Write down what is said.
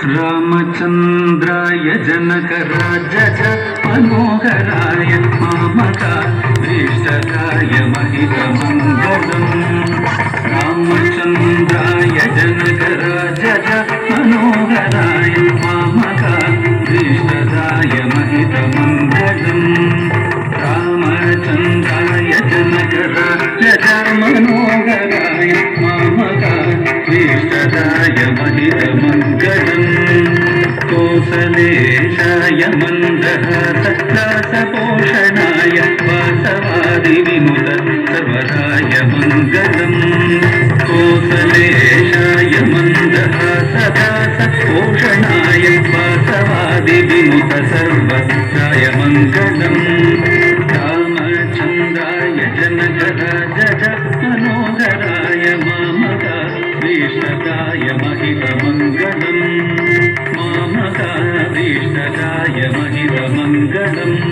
रामचन्द्राय Janakraj Manoharrai मामकाभीष्टदाय महितमङ्गलम् रामचन्द्राय Janakraj Manoharrai मामकाभीष्टदाय महितमङ्गलम् रामचन्द्राय Janakraj Manoharrai मामकाभीष्टदाय महितमङ्गलम् कोसलेशाय मन्दहासपोषणाय वासवादिविमुत सर्वदाय Mangalam कोसलेशाय मन्दहासपोषणाय वासवादिविमुत सर्वदाय Mangalam रामचन्द्राय Janakraj Manoharrai मामकाभीष्टदाय महितमङ्गलम् मामकाभीष्टदाय महितमङ्गलम्